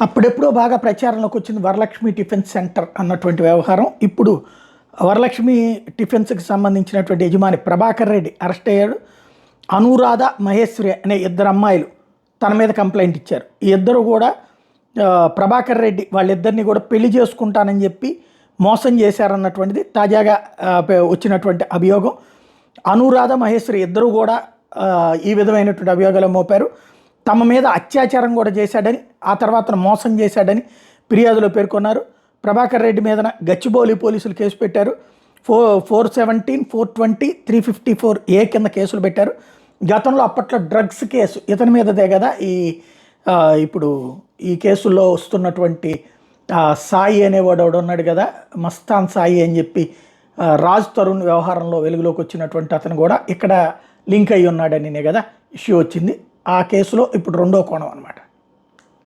అప్పుడెప్పుడో బాగా ప్రచారంలోకి వచ్చింది వరలక్ష్మి టిఫిన్ సెంటర్ అన్నటువంటి వ్యవహారం. ఇప్పుడు వరలక్ష్మి టిఫిన్స్కి సంబంధించినటువంటి యజమాని ప్రభాకర్ రెడ్డి అరెస్ట్ అయ్యాడు. అనురాధ మహేశ్వరి అనే ఇద్దరు అమ్మాయిలు తన మీద కంప్లైంట్ ఇచ్చారు. ఈ ఇద్దరు కూడా ప్రభాకర్ రెడ్డి వాళ్ళిద్దరిని కూడా పెళ్లి చేసుకుంటానని చెప్పి మోసం చేశారన్నటువంటిది తాజాగా వచ్చినటువంటి అభియోగం. అనురాధ మహేశ్వరి ఇద్దరు కూడా ఈ విధమైనటువంటి అభియోగాలు మోపారు. తమ మీద అత్యాచారం కూడా చేశాడని, ఆ తర్వాత మోసం చేశాడని ఫిర్యాదులో పేర్కొన్నారు. ప్రభాకర్ రెడ్డి మీద గచ్చిబౌలి పోలీసులు కేసు పెట్టారు. 417, 420, 354A కింద కేసులు పెట్టారు. గతంలో అప్పట్లో డ్రగ్స్ కేసు ఇతని మీదదే కదా ఇప్పుడు ఈ కేసుల్లో వస్తున్నటువంటి సాయి అనేవాడు ఉన్నాడు కదా, మస్తాన్ సాయి అని చెప్పి రాజ్ తరుణ్ వ్యవహారంలో వెలుగులోకి వచ్చినటువంటి అతను కూడా ఇక్కడ లింక్ అయ్యి ఉన్నాడని కదా ఇష్యూ వచ్చింది. ఆ కేసులో ఇప్పుడు రెండో కోణం అనమాట.